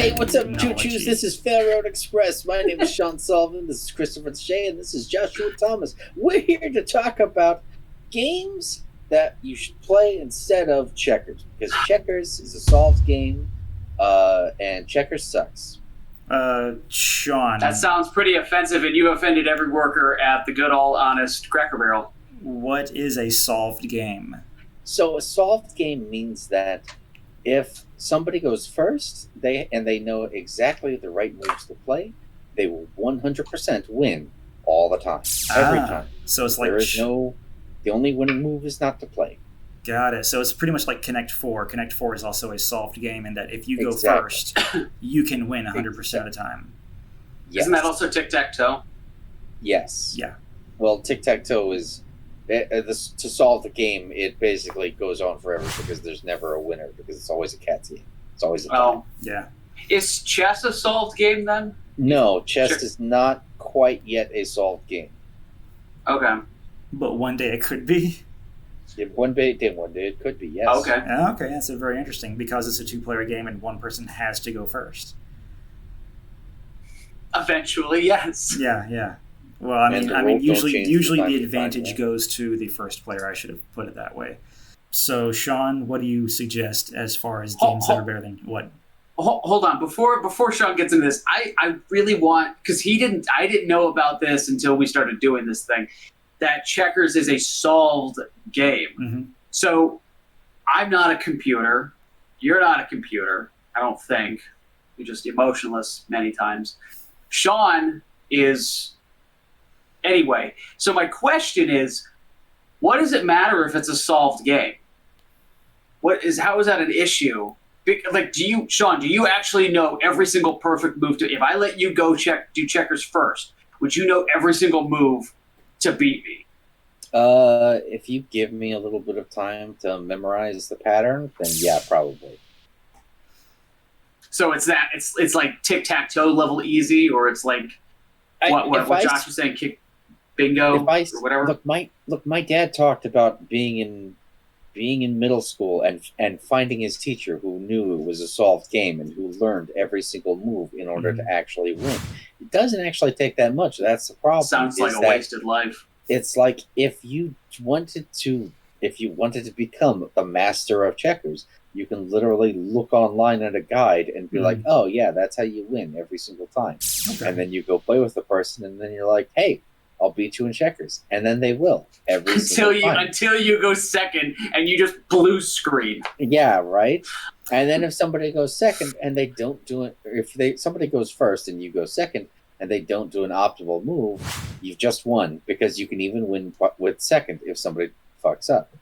Hey, what's up, Choo technology. Choos? This is Fair Road Express. My name is Sean Sullivan. This is Christopher Shea, and this is Joshua Thomas. We're here to talk about games that you should play instead of checkers, because checkers is a solved game, and checkers sucks. Sean, That sounds pretty offensive, and you offended every worker at the good old honest Cracker Barrel. what is a solved game? So a solved game means that if somebody goes first, they know exactly the right moves to play, they will 100% win all the time, every time. So it's like There is no. The only winning move is not to play. got it. So it's pretty much like Connect Four. Connect Four is also a solved game in that if you go Exactly. first, you can win 100% of the time. Yes. Isn't that also tic-tac-toe? Yes. Yeah. Well, tic-tac-toe is to solve the game. It basically goes on forever because there's never a winner because it's always a cat's game. It's always a tie. Oh. Yeah. Is chess a solved game then? No, chess Sure. is not quite yet a solved game. Okay. But one day it could be. One day it could be. Yes. Okay. Okay, that's a very interesting because it's a two-player game and one person has to go first. Eventually, yes. Yeah. Well, I And mean, the rules don't usually change usually from time the to time, advantage yeah. goes to the first player. I should have put it that way. So, Sean, what do you suggest as far as games that are better than what? Hold on. Before Sean gets into this, I really want, because I didn't know about this until we started doing this thing, that checkers is a solved game. Mm-hmm. So I'm not a computer. You're not a computer, I don't think. You're just emotionless many times. Sean is. Anyway, so my question is, what does it matter if it's a solved game? How is that an issue? Like, Sean, do you actually know every single perfect move if I let you go do checkers first, would you know every single move to beat me? If you give me a little bit of time to memorize the pattern, then yeah, probably. So it's like tic-tac-toe level easy, or it's like what Josh was saying, kick bingo or whatever. Look, my dad talked about being in middle school and finding his teacher who knew it was a solved game and who learned every single move in order to actually win. It doesn't actually take that much. That's the problem. Sounds like a wasted life. It's like if you wanted to become the master of checkers, you can literally look online at a guide and be like, oh yeah, that's how you win every single time. Okay. And then you go play with the person and then you're like, hey, I'll beat you in checkers. And then they will every single time. Until you go second and you just blue screen. Yeah, right? And then if somebody goes second and they don't do it, or if somebody goes first and you go second and they don't do an optimal move, you've just won because you can even win with second if somebody fucks up.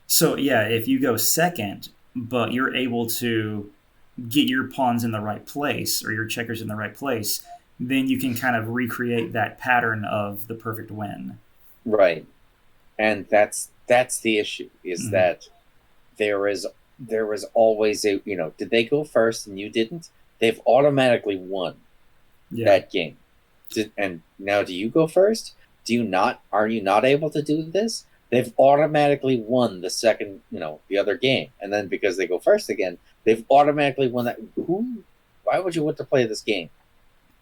So, yeah, if you go second, but you're able to get your pawns in the right place or your checkers in the right place, then you can kind of recreate that pattern of the perfect win. Right. And that's the issue, is that there is always did they go first and you didn't? They've automatically won that game. And now do you go first? Are you not able to do this? They've automatically won the second, the other game. And then because they go first again, they've automatically won that. Why would you want to play this game?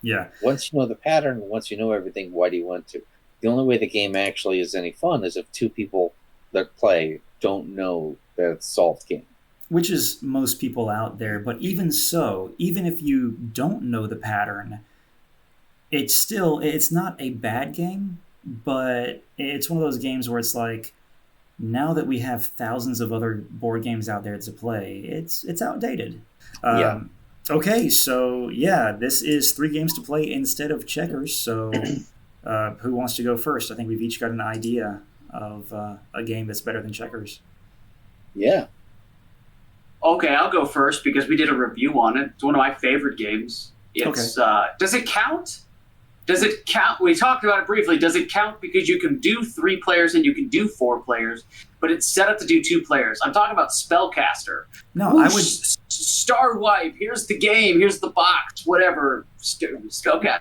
Yeah. Once you know the pattern, once you know everything, why do you want to? The only way the game actually is any fun is if two people that play don't know that it's a solved game. Which is most people out there. But even so, even if you don't know the pattern, it's not a bad game, but it's one of those games where it's like, now that we have thousands of other board games out there to play, it's outdated. Yeah. Okay, so yeah, this is 3 games to play instead of checkers. So who wants to go first? I think we've each got an idea of a game that's better than checkers. Yeah. Okay, I'll go first because we did a review on it. It's one of my favorite games. Does it count? Does it count? We talked about it briefly. Does it count because you can do 3 players and you can do 4 players, but it's set up to do 2 players? I'm talking about Spellcaster. No, I would. Star Wipe. Here's the game. Here's the box. Whatever. Spellcaster.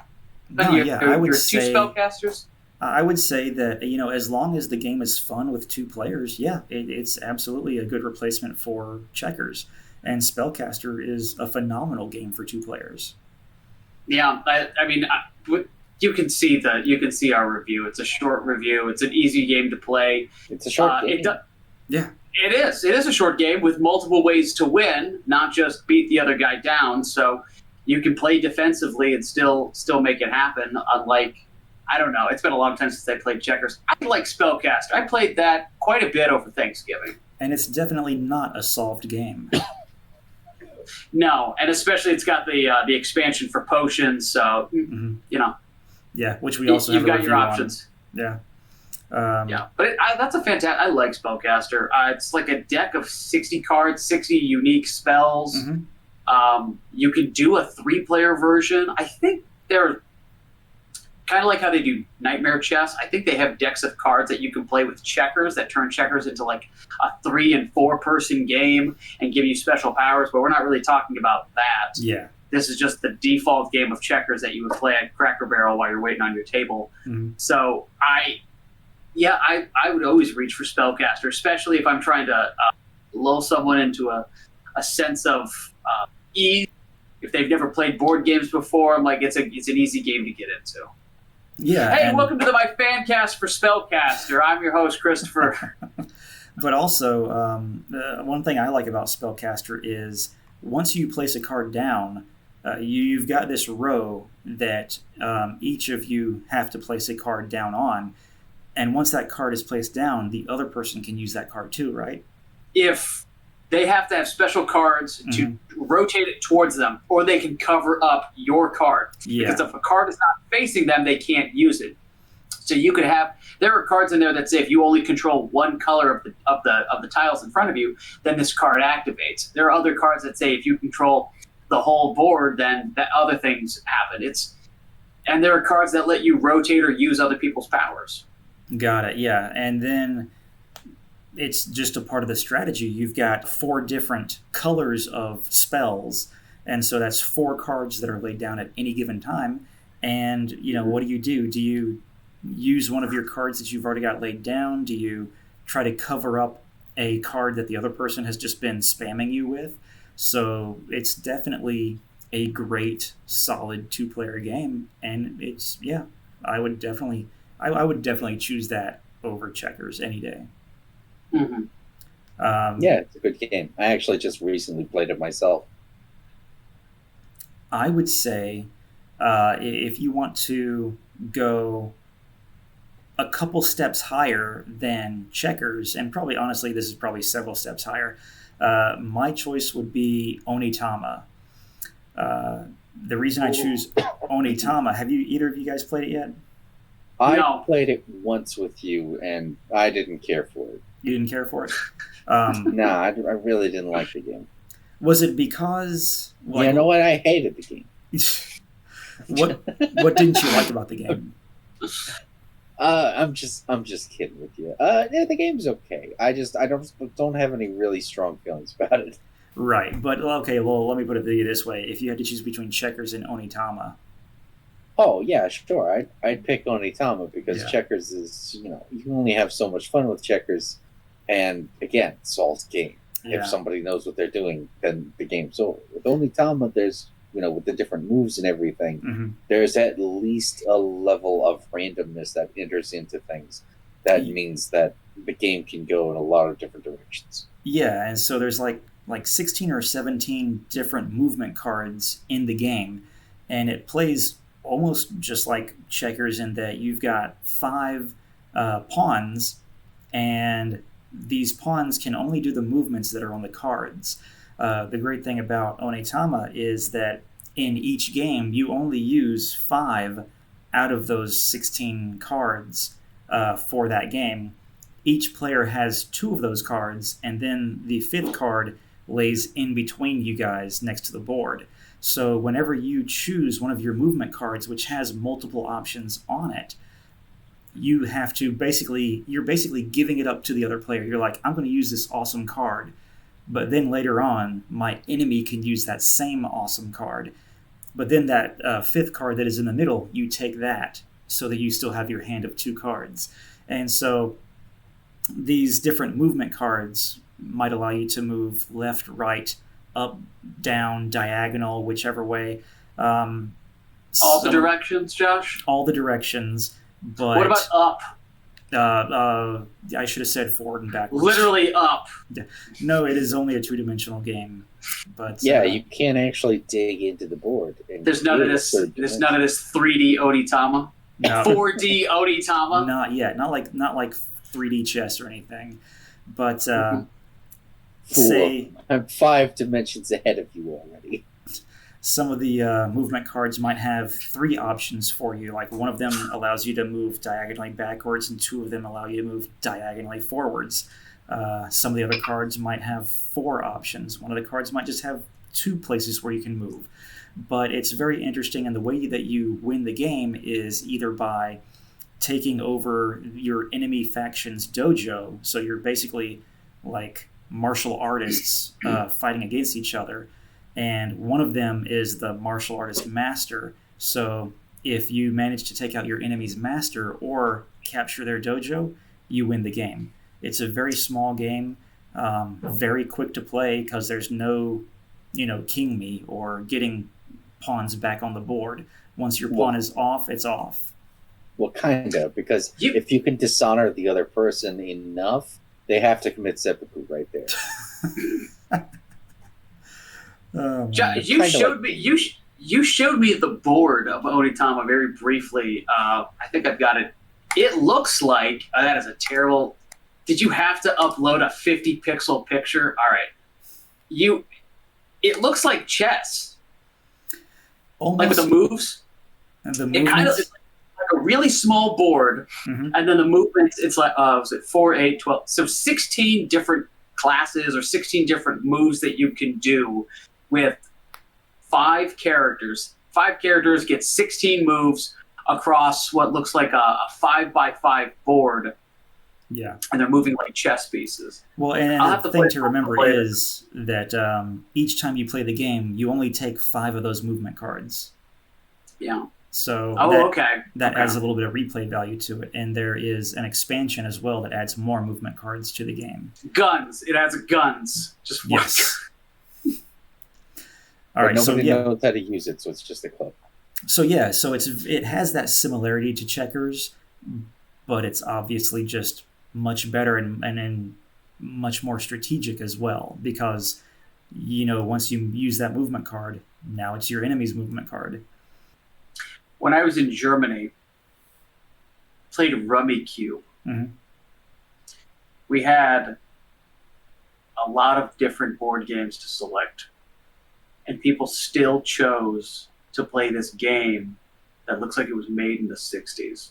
I would say 2 spellcasters. I would say that as long as the game is fun with 2 players, yeah, it's absolutely a good replacement for checkers. And Spellcaster is a phenomenal game for 2 players. Yeah, I mean, you can see our review. It's a short review. It's an easy game to play. It's a short game. Yeah. It is. It is a short game with multiple ways to win, not just beat the other guy down. So you can play defensively and still make it happen. Unlike, I don't know, it's been a long time since I played checkers. I like Spellcaster. I played that quite a bit over Thanksgiving. And it's definitely not a solved game. No, and especially it's got the expansion for potions. So Yeah, which we also you've have a got your review options. On. Yeah. Yeah, but that's a fantastic. I like Spellcaster. It's like a deck of 60 cards, 60 unique spells. You can do a 3-player version. I think they're kind of like how they do Nightmare Chess. I think they have decks of cards that you can play with checkers that turn checkers into like a 3 and 4 person game and give you special powers. But we're not really talking about that. Yeah. This is just the default game of checkers that you would play at Cracker Barrel while you're waiting on your table. So I would always reach for Spellcaster, especially if I'm trying to lull someone into a sense of ease. If they've never played board games before, I'm like, it's an easy game to get into. Yeah. Hey, welcome to my fan cast for Spellcaster. I'm your host, Christopher. But also, one thing I like about Spellcaster is once you place a card down, you've got this row that each of you have to place a card down on. And once that card is placed down, the other person can use that card too, right? If they have to have special cards to rotate it towards them, or they can cover up your card. Yeah. Because if a card is not facing them, they can't use it. So you could have, there are cards in there that say if you only control one color of the tiles in front of you, then this card activates. There are other cards that say if you control the whole board, then that other things happen. And there are cards that let you rotate or use other people's powers. Got it, yeah. And then it's just a part of the strategy. You've got 4 different colors of spells, and so that's 4 cards that are laid down at any given time. And, what do? Do you use one of your cards that you've already got laid down? Do you try to cover up a card that the other person has just been spamming you with? So it's definitely a great, solid 2-player game, and it's, I would definitely choose that over checkers any day. It's a good game. I actually just recently played it myself. I would say if you want to go a couple steps higher than checkers, and probably honestly this is probably several steps higher, my choice would be Onitama. The reason I choose Onitama, have either of you guys played it yet? I played it once with you, and I didn't care for it. You didn't care for it? No, I really didn't like the game. Was it because... you know what? I hated the game. What didn't you like about the game? I'm just kidding with you. The game's okay. I don't have any really strong feelings about it. Right, but okay. Well, let me put it to you this way: if you had to choose between checkers and Onitama. Oh yeah, sure. I'd pick Onitama because checkers is you only have so much fun with checkers, and again, it's all a game. If somebody knows what they're doing, then the game's over. With Onitama, there's with the different moves and everything, there's at least a level of randomness that enters into things. That means that the game can go in a lot of different directions. Yeah, and so there's like 16 or 17 different movement cards in the game, and it plays almost just like checkers in that you've got 5 pawns, and these pawns can only do the movements that are on the cards. The great thing about Onitama is that in each game, you only use 5 out of those 16 cards for that game. Each player has 2 of those cards, and then the 5th card lays in between you guys next to the board. So whenever you choose one of your movement cards, which has multiple options on it, you're basically giving it up to the other player. You're like, I'm going to use this awesome card, but then later on, my enemy can use that same awesome card. But then that 5th card that is in the middle, you take that so that you still have your hand of 2 cards. And so these different movement cards might allow you to move left, right, up, down, diagonal, whichever way. Um, All the directions, Josh? All the directions. But what about up? I should have said forward and backwards. Literally up. Yeah. No, it is only a two-dimensional game. But yeah, you can't actually dig into the board. There's none of this. There's none of this 3D Onitama. No. 4D Onitama. Not yet. Not like 3D chess or anything. But I'm 5 dimensions ahead of you already. Some of the movement cards might have 3 options for you. Like one of them allows you to move diagonally backwards, and 2 of them allow you to move diagonally forwards. Some of the other cards might have 4 options. One of the cards might just have 2 places where you can move. But it's very interesting, and the way that you win the game is either by taking over your enemy faction's dojo. So you're basically like martial artists fighting against each other. And one of them is the martial artist master. So if you manage to take out your enemy's master or capture their dojo, you win the game. It's a very small game, very quick to play because there's no, king me or getting pawns back on the board. Once your pawn is off, it's off. Well, kind of, because if you can dishonor the other person enough, they have to commit seppuku right there. You showed me the board of Onitama very briefly. I think I've got it. It looks like that is a terrible. Did you have to upload a 50 pixel picture? All right, it looks like chess. Almost. Like with the moves. And the it kind of is like a really small board, and then the movements. It's like was it 4, 8, 12? So 16 different classes or 16 different moves that you can do with 5 characters. 5 characters get 16 moves across what looks like a 5x5 board. Yeah. And they're moving like chess pieces. Well, and the thing to remember is that each time you play the game, you only take 5 of those movement cards. Yeah. So that adds a little bit of replay value to it. And there is an expansion as well that adds more movement cards to the game. Guns. It adds guns. Just yes. All right. Nobody knows how to use it, so it's just a club. So yeah, it has that similarity to checkers, but it's obviously just much better and much more strategic as well, because once you use that movement card, now it's your enemy's movement card. When I was in Germany, played Rummikub. Mm-hmm. We had a lot of different board games to select, and people still chose to play this game that looks like it was made in the 60s.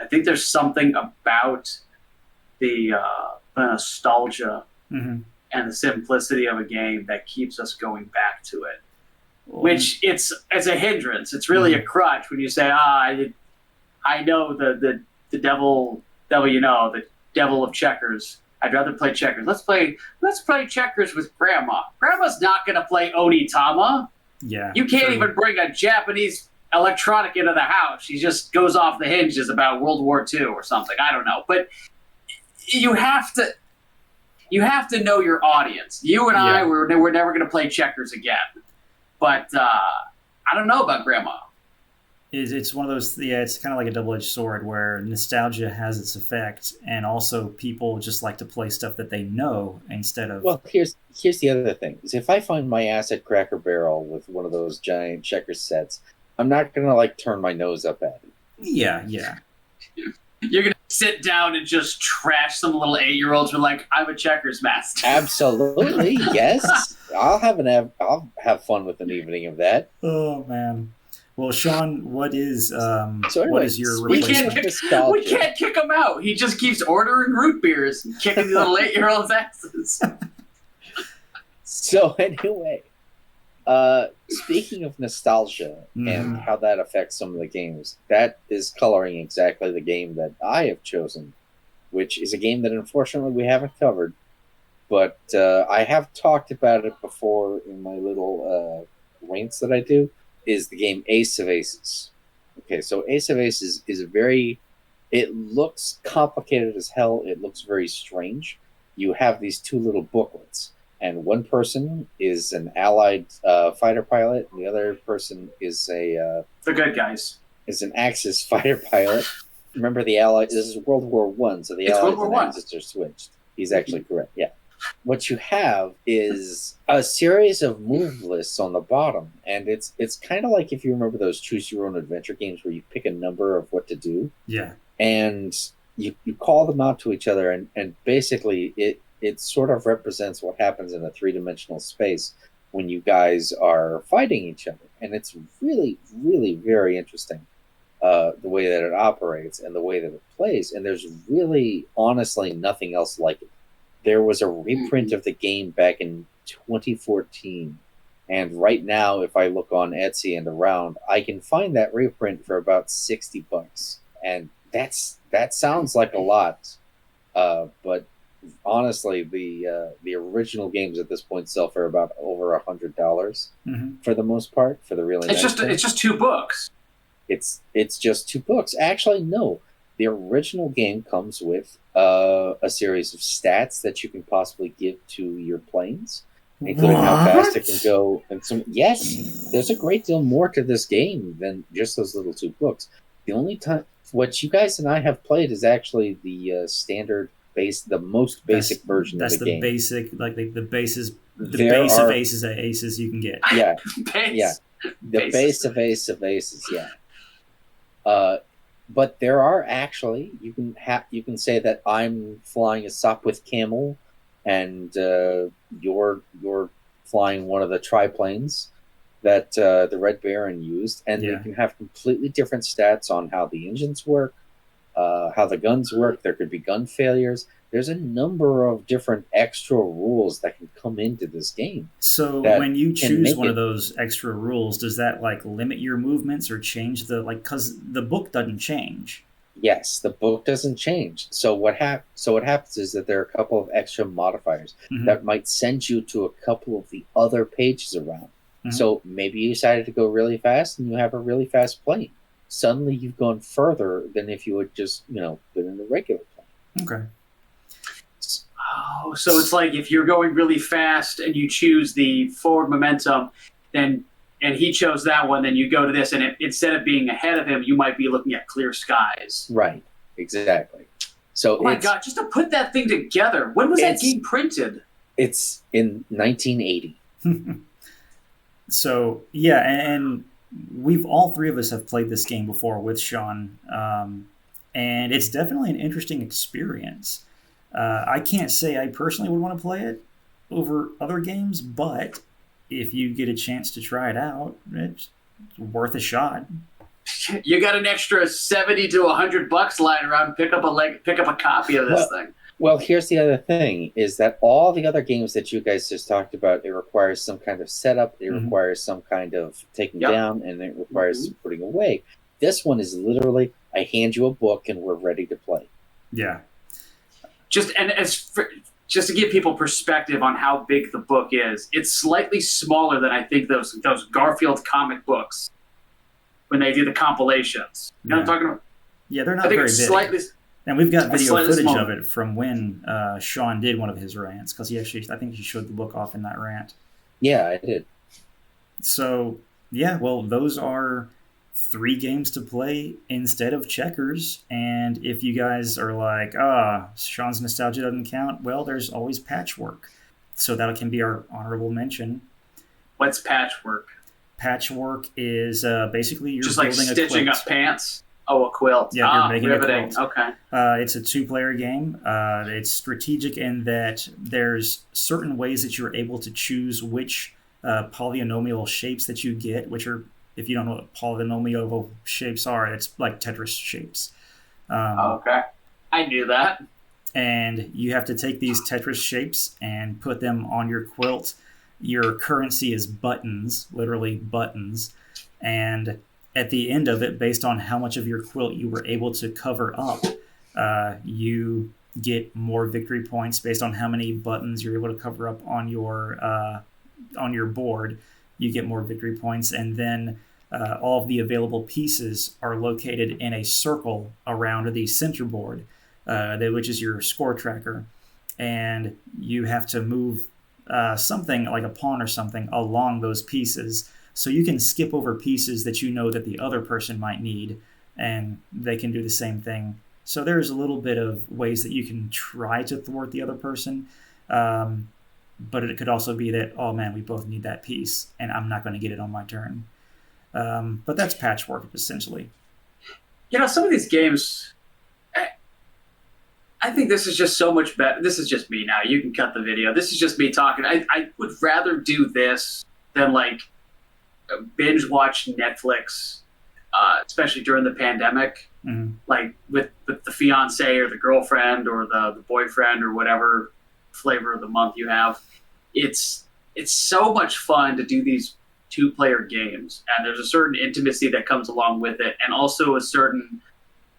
I think there's something about the nostalgia and the simplicity of a game that keeps us going back to it. Which it's as a hindrance. It's really a crutch when you say, I know the devil, the devil of checkers. I'd rather play checkers. Let's play checkers with Grandma. Grandma's not going to play Onitama. Yeah. You can't even bring a Japanese electronic into the house. She just goes off the hinges about World War II or something. I don't know. But you have to know your audience. You and I, we're never going to play checkers again. But I don't know about Grandma. It's one of those, it's kind of like a double-edged sword where nostalgia has its effect, and also people just like to play stuff that they know instead of... Well, here's the other thing. Is if I find my ass at Cracker Barrel with one of those giant checkers sets, I'm not going to, turn my nose up at it. Yeah. You're going to sit down and just trash some little 8-year-olds who are like, I'm a checkers master. Absolutely, yes. I'll have fun with an evening of that. Oh, man. Well, Sean, what is your replacement? We can't kick him out. He just keeps ordering root beers and kicking the little 8-year-olds' asses. So anyway, speaking of nostalgia and how that affects some of the games, that is coloring exactly the game that I have chosen, which is a game that unfortunately we haven't covered, but I have talked about it before in my little rants that I do. Is the game Ace of Aces. Okay, so Ace of Aces is it looks complicated as hell. It looks very strange. You have these 2 little booklets, and one person is an Allied fighter pilot, and the other person is the good guys. Is an Axis fighter pilot. Remember, the Allied. This is World War I, so the Allies and Axis are switched. He's actually correct. Yeah. What you have is a series of move lists on the bottom, and it's kind of like if you remember those choose your own adventure games where you pick a number of what to do. Yeah. And you call them out to each other, and basically it sort of represents what happens in a three-dimensional space when you guys are fighting each other. And it's really, really very interesting, the way that it operates and the way that it plays. And there's really, honestly, nothing else like it. There was a reprint of the game back in 2014. And right now, if I look on Etsy and around, I can find that reprint for about $60. And that sounds like a lot, but honestly, the original games at this point sell for about over $100 for the most part. For the really, it's just 2 books. It's just 2 books. Actually, no, the original game comes with a series of stats that you can possibly give to your planes, including how fast it can go. And yes, there's a great deal more to this game than just those little 2 books. The only time what you guys and I have played is actually the standard base, the most basic version of the game. That's the basic, like the bases, the base of aces you can get. Yeah, yeah, the base of aces. Yeah. But there are actually you can say that I'm flying a Sopwith Camel, and you're flying one of the triplanes that the Red Baron used, and you can have completely different stats on how the engines work, how the guns work. There could be gun failures. There's a number of different extra rules that can come into this game. So when you choose one of those extra rules, does that like limit your movements or change because the book doesn't change? Yes, the book doesn't change. So what happens is that there are a couple of extra modifiers that might send you to a couple of the other pages around. So maybe you decided to go really fast and you have a really fast plane. Suddenly you've gone further than if you had just, been in the regular plane. Okay. Oh, so it's like if you're going really fast and you choose the forward momentum, and he chose that one, then you go to this, and instead of being ahead of him, you might be looking at clear skies. Right. Exactly. So oh my God, just to put that thing together. When was that game printed? It's in 1980. So, yeah, and we've all 3 of us have played this game before with Sean, and it's definitely an interesting experience. I can't say I personally would want to play it over other games, but if you get a chance to try it out, it's worth a shot. You got an extra $70 to $100 lying around. Pick up a copy of this thing. Well, here's the other thing: is that all the other games that you guys just talked about, it requires some kind of setup, it requires some kind of taking down, and it requires some putting away. This one is literally, I hand you a book and we're ready to play. Yeah. Just to give people perspective on how big the book is, it's slightly smaller than I think those Garfield comic books when they do the compilations. You know what I'm talking about? Yeah, they're not very big. And we've got video footage of it from when Sean did one of his rants, because I think he showed the book off in that rant. Yeah, I did. So, yeah, well, those are 3 games to play instead of checkers. And if you guys are like, Sean's nostalgia doesn't count, well, there's always Patchwork. So that can be our honorable mention. What's Patchwork? Patchwork is basically you're just building like stitching up pants. Oh, a quilt. Yeah, you're making riveting. A quilt. Okay. It's a 2-player game. It's strategic in that there's certain ways that you're able to choose which polynomial shapes that you get, which are, if you don't know what polynomial shapes are, it's like Tetris shapes. Okay. I knew that. And you have to take these Tetris shapes and put them on your quilt. Your currency is buttons, literally buttons. And at the end of it, based on how much of your quilt you were able to cover up, you get more victory points based on how many buttons you're able to cover up on your board. You get more victory points, and then all of the available pieces are located in a circle around the center board, which is your score tracker, and you have to move something like a pawn or something along those pieces, so you can skip over pieces that you know that the other person might need, and they can do the same thing. So there's a little bit of ways that you can try to thwart the other person, but it could also be that, oh man, we both need that piece, and I'm not going to get it on my turn. But that's patchwork, essentially. Some of these games, I think this is just so much better. This is just me now. You can cut the video. This is just me talking. I would rather do this than like binge watch Netflix, especially during the pandemic, like with the fiance or the girlfriend or the boyfriend or whatever flavor of the month you have. It's so much fun to do these 2-player games, and there's a certain intimacy that comes along with it, and also a certain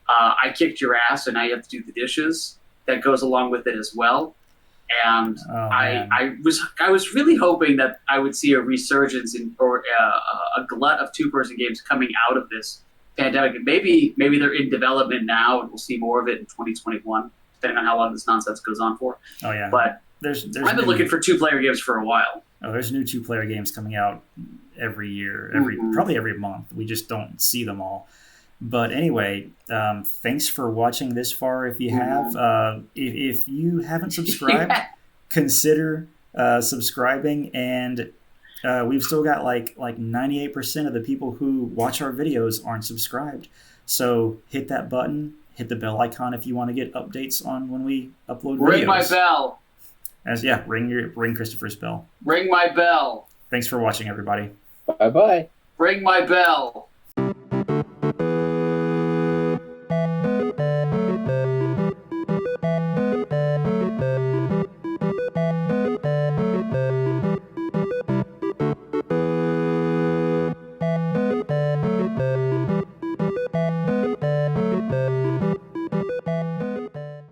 I kicked your ass and now you have to do the dishes that goes along with it as well. And I was really hoping that I would see a resurgence or a glut of 2-person games coming out of this pandemic. And maybe they're in development now, and we'll see more of it in 2021, depending on how long this nonsense goes on for. Oh yeah, but there's I've been looking for 2-player games for a while. Oh, there's new 2-player games coming out every year, probably every month. We just don't see them all. But anyway, thanks for watching this far. If you have, if you haven't subscribed, consider subscribing. And we've still got like 98% of the people who watch our videos aren't subscribed. So hit that button, hit the bell icon if you want to get updates on when we upload videos. Ring my bell. Ring Christopher's bell. Ring my bell. Thanks for watching, everybody. Bye-bye. Ring my bell.